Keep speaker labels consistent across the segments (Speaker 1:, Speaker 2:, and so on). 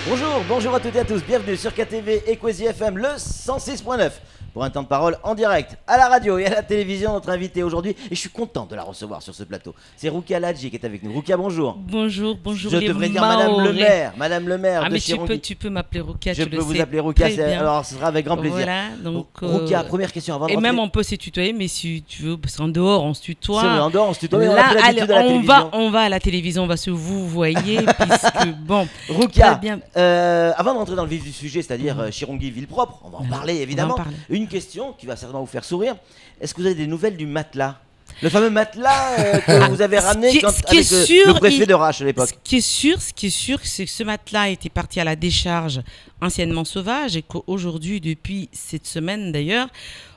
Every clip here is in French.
Speaker 1: Bonjour à toutes et à tous, bienvenue sur KTV Equazi FM, le 106.9 pour un temps de parole en direct à la radio et à la télévision. Notre invité aujourd'hui, et je suis content de la recevoir sur ce plateau, c'est Roukia Ladji qui est avec nous. Roukia, bonjour.
Speaker 2: Bonjour.
Speaker 1: Je devrais dire Madame le maire de
Speaker 2: mais
Speaker 1: Chirongui.
Speaker 2: tu peux m'appeler Roukia.
Speaker 1: Je peux vous appeler Roukia, alors ce sera avec grand plaisir.
Speaker 2: Voilà, donc,
Speaker 1: Roukia, première question avant de
Speaker 2: et
Speaker 1: rentrer.
Speaker 2: même on peut se tutoyer, mais si tu veux, parce qu'en dehors on se tutoie.
Speaker 1: C'est vrai, en dehors on se tutoie, mais on
Speaker 2: Là,
Speaker 1: a plus l'habitude à la télévision.
Speaker 2: on va à la télévision, on va se vous voyer, puisque bon.
Speaker 1: Roukia,
Speaker 2: bien.
Speaker 1: avant de rentrer dans le vif du sujet, c'est-à-dire Chirongui, ville propre, on va en parler évidemment. Une question qui va certainement vous faire sourire. Est-ce que vous avez des nouvelles du matelas? Le fameux matelas que vous avez ramené avec le préfet de Rache à l'époque.
Speaker 2: Ce qui est sûr, c'est que ce matelas était parti à la décharge anciennement sauvage et qu'aujourd'hui, depuis cette semaine d'ailleurs,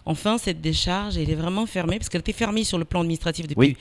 Speaker 2: enfin cette décharge, elle est vraiment fermée parce qu'elle était fermée sur le plan administratif depuis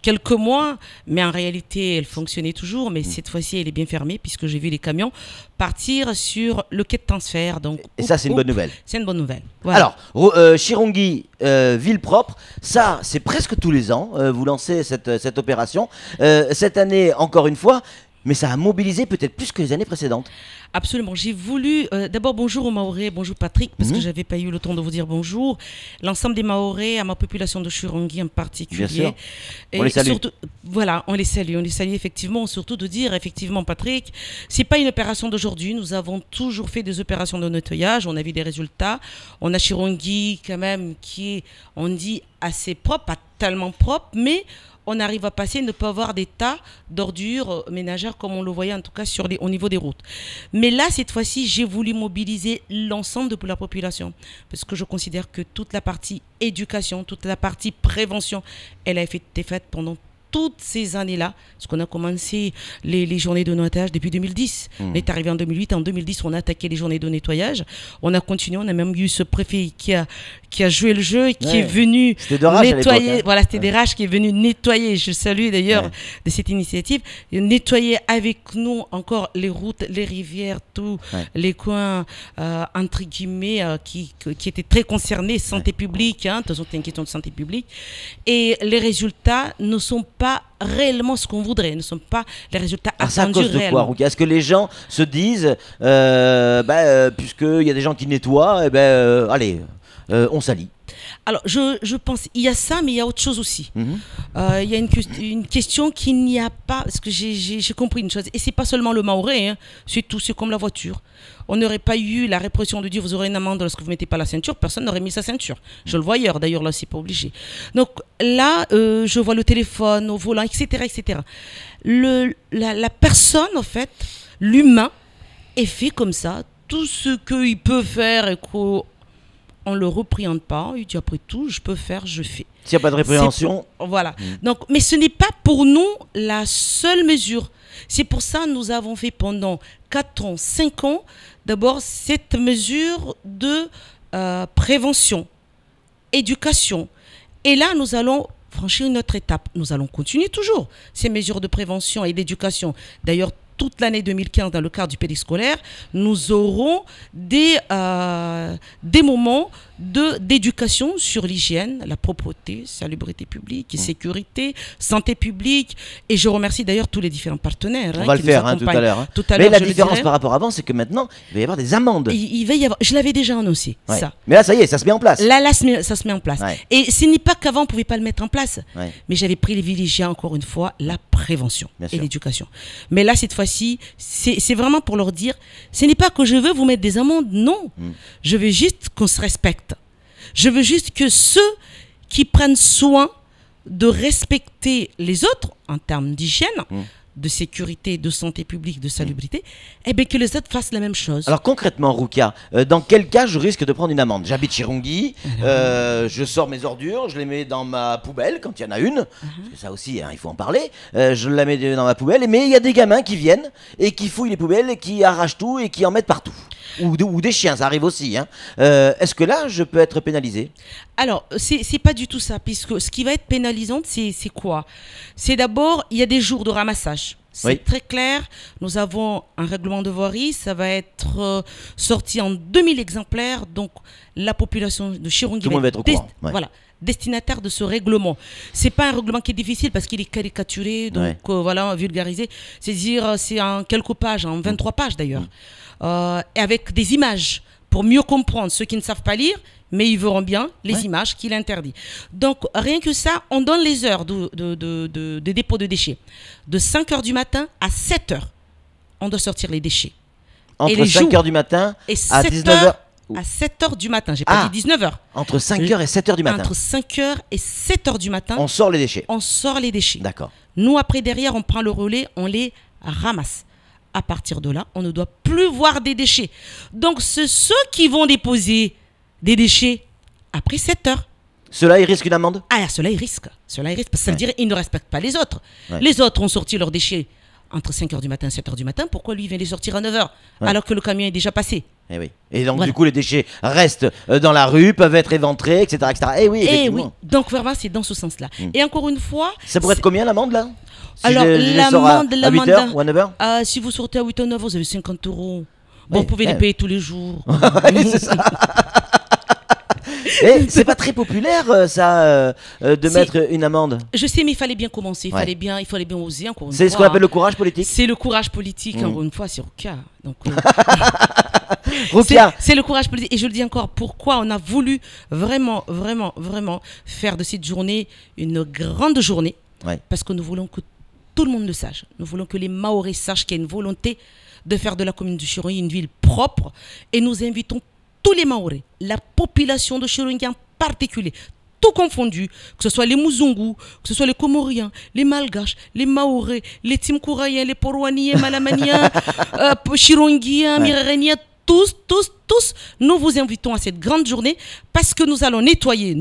Speaker 2: quelques mois, mais en réalité, elle fonctionnait toujours. Mais cette fois-ci, elle est bien fermée puisque j'ai vu les camions partir sur le quai de transfert. Donc,
Speaker 1: et ça, c'est une bonne nouvelle.
Speaker 2: C'est une bonne nouvelle. Voilà.
Speaker 1: Alors, Chirongui, ville propre, ça, c'est presque tous les ans. Vous lancez cette opération. Cette année, encore une fois, mais ça a mobilisé peut-être plus que les années précédentes.
Speaker 2: Absolument. J'ai voulu... D'abord, bonjour aux Mahorais, bonjour Patrick, parce que je n'avais pas eu le temps de vous dire bonjour. L'ensemble des Mahorais, à ma population de Chirongui en particulier.
Speaker 1: Bien sûr.
Speaker 2: Et
Speaker 1: on les salue.
Speaker 2: Surtout, voilà, on les salue effectivement. Surtout de dire, effectivement, Patrick, c'est pas une opération d'aujourd'hui. Nous avons toujours fait des opérations de nettoyage. On a vu des résultats. On a Chirongui, quand même, qui est, on dit, assez propre, pas tellement propre, mais... on arrive à passer, ne pas avoir des tas d'ordures ménagères comme on le voyait en tout cas au niveau des routes. Mais là, cette fois-ci, j'ai voulu mobiliser l'ensemble de la population parce que je considère que toute la partie éducation, toute la partie prévention, elle a été faite pendant toutes ces années-là, parce qu'on a commencé les journées de nettoyage depuis 2010. On est arrivé en 2008. En 2010, on a attaqué les journées de nettoyage. On a continué. On a même eu ce préfet qui a joué le jeu et qui est venu nettoyer. Voilà, c'était des Raches qui est venu nettoyer. Je salue d'ailleurs de cette initiative. Nettoyer avec nous encore les routes, les rivières, tous les coins, entre guillemets, qui étaient très concernés, santé publique. De toute façon, c'est une question de santé publique. Et les résultats ne sont pas réellement ce qu'on voudrait, ne sont pas les résultats attendus réellement.
Speaker 1: C'est à cause de quoi, Roukia? Est-ce que les gens se disent, puisqu'il y a des gens qui nettoient, allez, on salit? Alors,
Speaker 2: je pense, il y a ça, mais il y a autre chose aussi. Il y a une question qu'il n'y a pas, parce que j'ai compris une chose, et c'est pas seulement le Mahorais, c'est tout, c'est comme la voiture. On n'aurait pas eu la répression de dire vous aurez une amende lorsque vous ne mettez pas la ceinture, personne n'aurait mis sa ceinture. Je le vois ailleurs, d'ailleurs, là, c'est pas obligé. Donc là, je vois le téléphone au volant, etc., etc. La personne, en fait, l'humain, est fait comme ça. Tout ce qu'il peut faire et qu'on ne le représente pas, il dit après tout, je peux faire, je fais.
Speaker 1: S'il n'y a pas de répréhension.
Speaker 2: Voilà. Donc, mais ce n'est pas pour nous la seule mesure. C'est pour ça que nous avons fait pendant 4 ans, 5 ans, d'abord cette mesure de prévention, éducation. Et là, nous allons franchir une autre étape. Nous allons continuer toujours ces mesures de prévention et d'éducation. D'ailleurs, toute l'année 2015, dans le cadre du périscolaire, nous aurons des moments d'éducation sur l'hygiène, la propreté, salubrité publique et sécurité, santé publique. Et je remercie d'ailleurs tous les différents partenaires.
Speaker 1: On va le faire tout à l'heure. Mais la différence par rapport à avant, c'est que maintenant, il va y avoir des amendes.
Speaker 2: Il va y avoir, je l'avais déjà annoncé, ça.
Speaker 1: Mais là, ça y est, ça se met en place.
Speaker 2: Là ça se met en place. Et ce n'est pas qu'avant, on ne pouvait pas le mettre en place. Mais j'avais privilégié encore une fois la prévention et l'éducation. Mais là, cette fois-ci, c'est vraiment pour leur dire, ce n'est pas que je veux vous mettre des amendes, non. Je veux juste qu'on se respecte. Je veux juste que ceux qui prennent soin de respecter les autres en termes d'hygiène, de sécurité, de santé publique, de salubrité, eh bien que les autres fassent la même chose.
Speaker 1: Alors concrètement, Roukia, dans quel cas je risque de prendre une amende? J'habite Chirongui, je sors mes ordures, je les mets dans ma poubelle quand il y en a une, parce que ça aussi, il faut en parler, je la mets dans ma poubelle, mais il y a des gamins qui viennent et qui fouillent les poubelles et qui arrachent tout et qui en mettent partout. Ou des chiens, ça arrive aussi. Est-ce que là, je peux être pénalisé?
Speaker 2: Alors, c'est pas du tout ça, puisque ce qui va être pénalisant, c'est quoi? C'est d'abord, il y a des jours de ramassage. C'est très clair. Nous avons un règlement de voirie. Ça va être sorti en 2000 exemplaires. Donc, la population de Chirongui
Speaker 1: va être au courant.
Speaker 2: Voilà, destinataires de ce règlement. C'est pas un règlement qui est difficile parce qu'il est caricaturé, donc voilà, vulgarisé. C'est-à-dire, c'est en quelques pages, en 23 pages d'ailleurs, et avec des images pour mieux comprendre ceux qui ne savent pas lire, mais ils verront bien les images qu'il interdit. Donc, rien que ça, on donne les heures de dépôt de déchets. De 5 heures du matin à 7 heures, on doit sortir les déchets.
Speaker 1: Entre 5 heures du matin
Speaker 2: et
Speaker 1: à 19 heures.
Speaker 2: À 7 heures du matin, j'ai pas dit 19 heures.
Speaker 1: Entre 5 heures et 7 heures du matin.
Speaker 2: Entre 5 heures et 7 heures du matin.
Speaker 1: On sort les déchets.
Speaker 2: On sort les déchets.
Speaker 1: D'accord.
Speaker 2: Nous, après, derrière, on prend le relais, on les ramasse. À partir de là, on ne doit plus voir des déchets. Donc, c'est ceux qui vont déposer des déchets après 7 heures.
Speaker 1: Ceux-là, ils risquent une amende?
Speaker 2: Ah, ceux-là, ils risquent. Ceux-là, ils risquent parce que ça veut dire qu'ils ne respectent pas les autres. Les autres ont sorti leurs déchets entre 5 heures du matin et 7 heures du matin. Pourquoi lui, il vient les sortir à 9 heures alors que le camion est déjà passé?
Speaker 1: Eh oui. Et donc, du coup, les déchets restent dans la rue, peuvent être éventrés, etc. etc. Eh oui, effectivement.
Speaker 2: Et oui. Donc, vraiment, c'est dans ce sens-là. Et encore une fois...
Speaker 1: Ça pourrait être combien l'amende, là? Si
Speaker 2: alors, l'amende...
Speaker 1: à 8 heures ou à 9 heures?
Speaker 2: Si vous sortez à 8 ou 9 heures, vous avez 50 euros. Bon, vous pouvez les payer tous les jours.
Speaker 1: C'est ça. Et c'est pas très populaire ça de mettre une amende.
Speaker 2: Je sais, mais il fallait bien commencer, il fallait bien oser encore une fois.
Speaker 1: C'est ce qu'on appelle le courage politique.
Speaker 2: C'est le courage politique encore une fois, c'est Rukia. Donc c'est le courage politique et je le dis encore. Pourquoi on a voulu vraiment faire de cette journée une grande journée? Parce que nous voulons que tout le monde le sache. Nous voulons que les Mahorais sachent qu'il y a une volonté de faire de la commune de Chirongui une ville propre et nous invitons tous les Mahorais, la population de Chirongui en particulier, tout confondu, que ce soit les Mouzungu, que ce soit les Comoriens, les Malgaches, les Mahorais, les Timkouraïens, les Porwaniens, Malamaniens, Chironguiens, Mirereniens, tous, nous vous invitons à cette grande journée parce que nous allons nettoyer,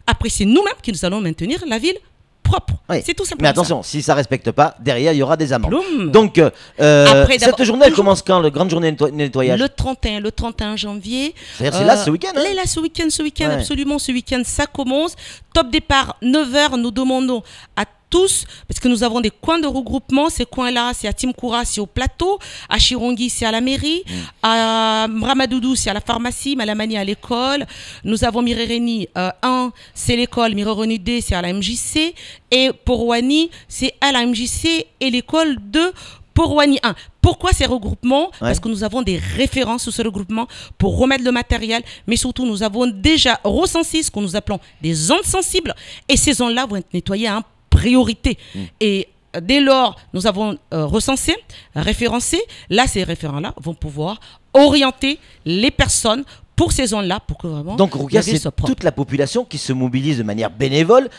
Speaker 2: après c'est nous-mêmes qui nous allons maintenir la ville propre. C'est tout simplement.
Speaker 1: Mais attention, si ça ne respecte pas, derrière il y aura des amendes.
Speaker 2: Donc,
Speaker 1: après, cette journée, elle commence quand, la grande journée de nettoyage?
Speaker 2: Le 31 janvier.
Speaker 1: C'est-à-dire c'est là ce week-end
Speaker 2: Là, ce week-end, absolument, ce week-end, ça commence. Top départ, 9h, nous demandons à tous, parce que nous avons des coins de regroupement. Ces coins-là, c'est à Timkoura, c'est au plateau. À Chirongui, c'est à la mairie. À Mramadoudou, c'est à la pharmacie. Malamani, à l'école. Nous avons Mirereni 1, c'est l'école. Mirereni 2, c'est à la MJC. Et Porwani, c'est à la MJC et l'école de Porwani 1. Pourquoi ces regroupements? Parce que nous avons des références sur ce regroupement pour remettre le matériel, mais surtout nous avons déjà recensé ce que nous appelons des zones sensibles et ces zones-là vont être nettoyées en priorité. Et dès lors, nous avons recensé, référencé, là ces référents-là vont pouvoir orienter les personnes pour ces zones-là, pour que vraiment...
Speaker 1: Donc, Rukia, c'est toute la population qui se mobilise de manière bénévole.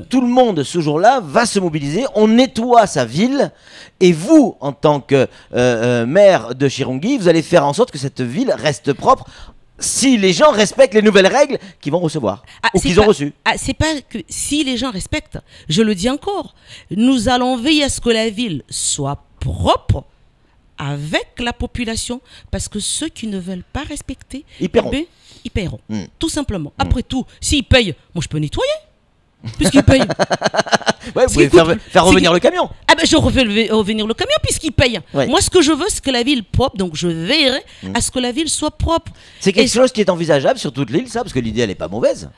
Speaker 1: Tout le monde, ce jour-là, va se mobiliser. On nettoie sa ville. Et vous, en tant que maire de Chirongui, vous allez faire en sorte que cette ville reste propre si les gens respectent les nouvelles règles qu'ils vont recevoir ou qu'ils ont reçues.
Speaker 2: C'est pas que si les gens respectent. Je le dis encore. Nous allons veiller à ce que la ville soit propre avec la population, parce que ceux qui ne veulent pas respecter,
Speaker 1: ils paieront.
Speaker 2: Ils paieront, tout simplement. Après tout, s'ils payent, moi je peux nettoyer, puisqu'ils payent.
Speaker 1: Vous pouvez faire revenir le camion.
Speaker 2: Je refais revenir le camion puisqu'ils payent. Moi ce que je veux, c'est que la ville propre, donc je veillerai à ce que la ville soit propre.
Speaker 1: C'est quelque chose qui est envisageable sur toute l'île, ça, parce que l'idée elle n'est pas mauvaise.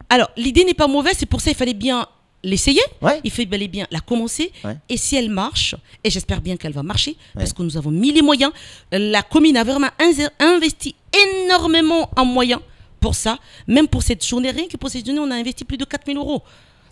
Speaker 2: Alors l'idée n'est pas mauvaise, c'est pour ça qu'il fallait bien l'essayer, il fait bel et bien la commencer, et si elle marche, et j'espère bien qu'elle va marcher, parce que nous avons mis les moyens, la commune a vraiment investi énormément en moyens pour ça, même pour cette journée, rien que pour cette journée, on a investi plus de 4 000 euros.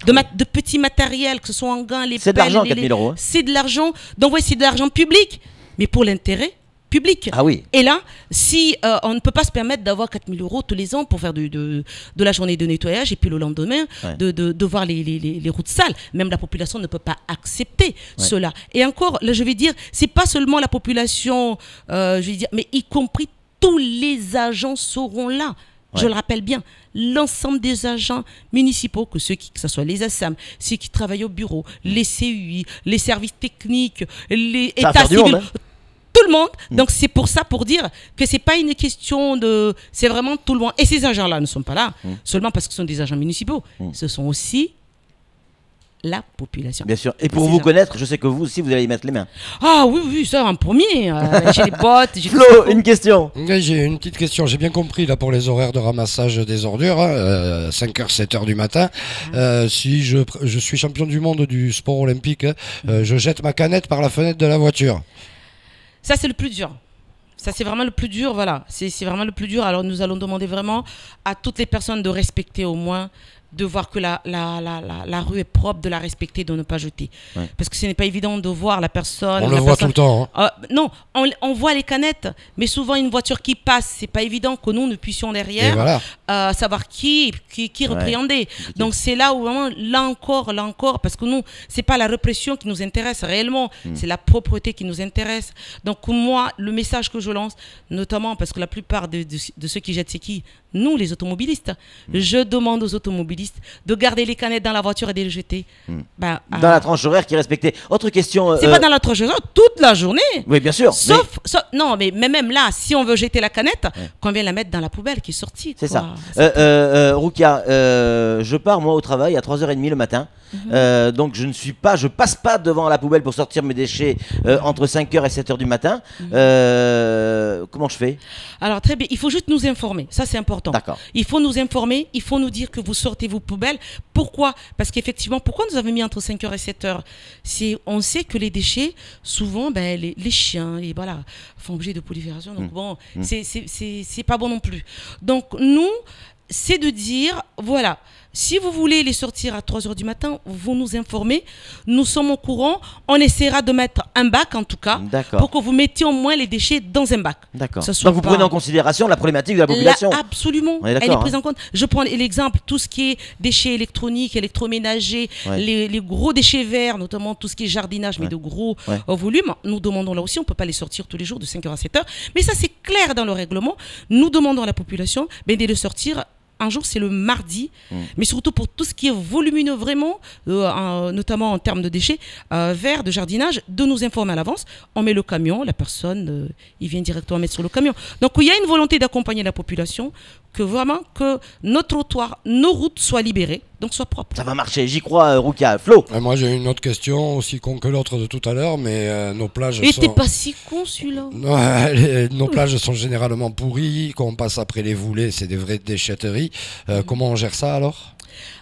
Speaker 2: De petits matériels, que ce soit en gants, les pelles...
Speaker 1: C'est de l'argent, 4 000 euros.
Speaker 2: C'est de l'argent, donc c'est de l'argent public, mais pour l'intérêt public.
Speaker 1: Ah oui.
Speaker 2: Et là, si on ne peut pas se permettre d'avoir 4 000 euros tous les ans pour faire de la journée de nettoyage et puis le lendemain de voir les routes sales, même la population ne peut pas accepter cela. Et encore, là je vais dire, c'est pas seulement la population, je vais dire, mais y compris tous les agents seront là. Je le rappelle bien, l'ensemble des agents municipaux, que ce soit les ASAM, ceux qui travaillent au bureau, les CUI, les services techniques, les états civils, tout le monde. Donc c'est pour ça, pour dire que c'est pas une question de... C'est vraiment tout le monde. Et ces agents-là ne sont pas là seulement parce que ce sont des agents municipaux. Ce sont aussi la population.
Speaker 1: Bien sûr. Et pour vous connaître, je sais que vous aussi, vous allez y mettre les mains.
Speaker 2: Ah oui, ça en premier. J'ai les bottes.
Speaker 1: Flo, une question.
Speaker 3: Oui, j'ai une petite question. J'ai bien compris là pour les horaires de ramassage des ordures, 5h, 7h du matin. Si je suis champion du monde du sport olympique, je jette ma canette par la fenêtre de la voiture.
Speaker 2: Ça, c'est le plus dur. Ça, c'est vraiment le plus dur, voilà. C'est vraiment le plus dur. Alors, nous allons demander vraiment à toutes les personnes de respecter au moins, de voir que la rue est propre, de la respecter, de ne pas jeter. Ouais. Parce que ce n'est pas évident de voir la personne.
Speaker 3: On le voit tout le temps. Hein.
Speaker 2: Non, on voit les canettes, mais souvent une voiture qui passe, c'est pas évident que nous puissions derrière savoir qui repréhender. Donc c'est là où vraiment, là encore, parce que nous, c'est pas la répression qui nous intéresse réellement, c'est la propreté qui nous intéresse. Donc moi, le message que je lance, notamment parce que la plupart de ceux qui jettent, c'est qui ? Nous, les automobilistes. Je demande aux automobilistes de garder les canettes dans la voiture et de les jeter.
Speaker 1: Dans la tranche horaire qui est respectée. Autre question.
Speaker 2: C'est pas dans la tranche horaire, toute la journée.
Speaker 1: Oui, bien sûr.
Speaker 2: Sauf non, mais même là, si on veut jeter la canette, qu'on vient la mettre dans la poubelle qui est sortie.
Speaker 1: C'est ça. Roukia, je pars moi au travail à 3h30 le matin. Donc je passe pas devant la poubelle pour sortir mes déchets entre 5h et 7h du matin. Comment je fais?
Speaker 2: Alors très bien, il faut juste nous informer, ça c'est important.
Speaker 1: D'accord.
Speaker 2: Il faut nous informer, il faut nous dire que vous sortez vos poubelles. Pourquoi? Parce qu'effectivement, pourquoi nous avons mis entre 5h et 7h? On sait que les déchets, souvent, les chiens, et voilà, font objet de prolifération. Donc bon, c'est pas bon non plus. Donc nous, c'est de dire, voilà, si vous voulez les sortir à 3h du matin, vous nous informez, nous sommes au courant, on essaiera de mettre un bac en tout cas, pour que vous mettiez au moins les déchets dans un bac.
Speaker 1: D'accord. Donc vous prenez en considération la problématique de la population.
Speaker 2: Absolument, elle est prise en compte. Je prends l'exemple, tout ce qui est déchets électroniques, électroménagers, les gros déchets verts, notamment tout ce qui est jardinage, mais de gros volumes, nous demandons là aussi, on ne peut pas les sortir tous les jours de 5h à 7h, mais ça c'est clair dans le règlement, nous demandons à la population de les sortir. Un jour, c'est le mardi, mais surtout pour tout ce qui est volumineux vraiment, notamment en termes de déchets verts, de jardinage, de nous informer à l'avance. On met le camion, la personne, il vient directement mettre sur le camion. Donc, il y a une volonté d'accompagner la population, que vraiment que nos trottoirs, nos routes soient libérées, donc soient propres.
Speaker 1: Ça va marcher, j'y crois, Roukia. Flo.
Speaker 3: Moi, j'ai une autre question, aussi con que l'autre de tout à l'heure, mais nos plages
Speaker 2: sont... t'es pas si con, celui-là.
Speaker 3: Nos plages sont généralement pourries, quand on passe après les voulées, c'est des vraies déchetteries. Comment on gère ça alors ?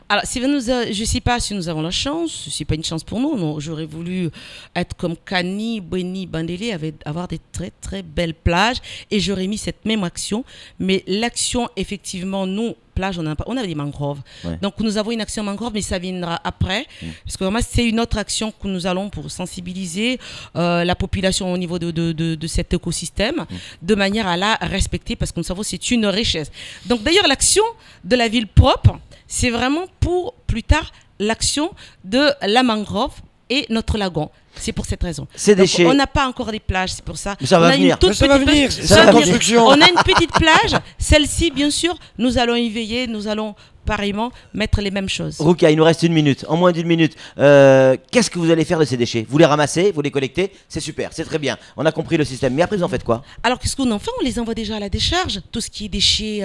Speaker 2: Alors, je ne sais pas si nous avons la chance, ce n'est pas une chance pour nous. Non, j'aurais voulu être comme Cani, Beni, Bandélé, avoir des très très belles plages et j'aurais mis cette même action. Mais l'action, effectivement, nous, plage, on a des mangroves. Donc, nous avons une action mangrove, mais ça viendra après. Parce que vraiment, c'est une autre action que nous allons pour sensibiliser la population au niveau de cet écosystème, de manière à la respecter, parce que nous savons que c'est une richesse. Donc, d'ailleurs, l'action de la ville propre, c'est vraiment pour plus tard l'action de la mangrove et notre lagon. C'est pour cette raison.
Speaker 1: Ces déchets.
Speaker 2: On n'a pas encore des plages, c'est pour ça.
Speaker 1: Mais ça va venir.
Speaker 3: Ça va venir. C'est la construction.
Speaker 2: On a une petite plage. Celle-ci, bien sûr, nous allons y veiller. Nous allons pareillement mettre les mêmes choses.
Speaker 1: Roukia, il nous reste 1 minute, en moins d'1 minute. Qu'est-ce que vous allez faire de ces déchets? Vous les ramassez, vous les collectez, c'est super, c'est très bien. On a compris le système. Mais après, vous en faites quoi?
Speaker 2: Alors, qu'est-ce qu'on en fait? On les envoie déjà à la décharge. Tout ce qui est déchets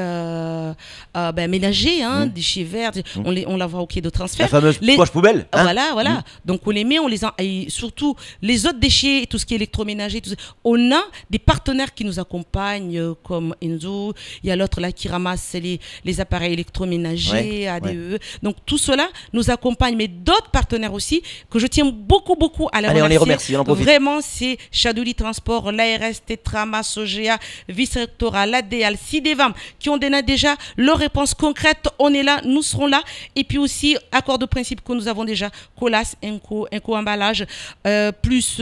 Speaker 2: ménagers, déchets verts, on l'envoie au quai de transfert.
Speaker 1: La fameuse poche poubelle.
Speaker 2: Voilà. Donc, on les met, et surtout les autres déchets, tout ce qui est électroménager, on a des partenaires qui nous accompagnent, comme Enzo. Il y a l'autre là qui ramasse les appareils électroménagers. ADE. Donc tout cela nous accompagne, mais d'autres partenaires aussi que je tiens beaucoup à les remercier.
Speaker 1: On les remercie, on en profite.
Speaker 2: Vraiment, c'est Chadouli Transport, l'ARS, Tetrama, Sogea, Vice-Rectorat, l'ADL, Cidevam, qui ont déjà leur réponse concrète. On est là, nous serons là. Et puis aussi, accord de principe que nous avons déjà, Colas, Inco Emballage, plus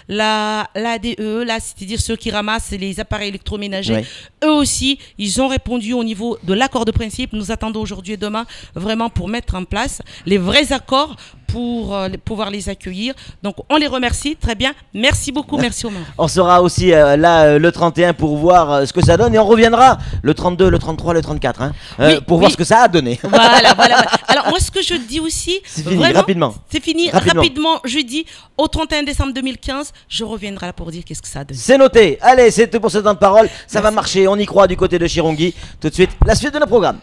Speaker 2: l'ADE, là, c'est-à-dire ceux qui ramassent les appareils électroménagers. Eux aussi, ils ont répondu au niveau de l'accord de principe. Nous attendons aujourd'hui et demain vraiment pour mettre en place les vrais accords pour pouvoir les accueillir. Donc on les remercie, très bien. Merci beaucoup, merci Omar.
Speaker 1: On sera aussi là le 31 pour voir ce que ça donne et on reviendra le 32, le 33, le 34 pour voir ce que ça a donné.
Speaker 2: Voilà. Alors moi ce que je dis aussi,
Speaker 1: c'est fini, rapidement.
Speaker 2: C'est fini, rapidement. Je dis au 31 décembre 2015, je reviendrai là pour dire qu'est-ce que ça a donné.
Speaker 1: C'est noté. Allez, c'est tout pour ce temps de parole. Ça va marcher, on y croit du côté de Chirongui. Tout de suite, la suite de nos programmes.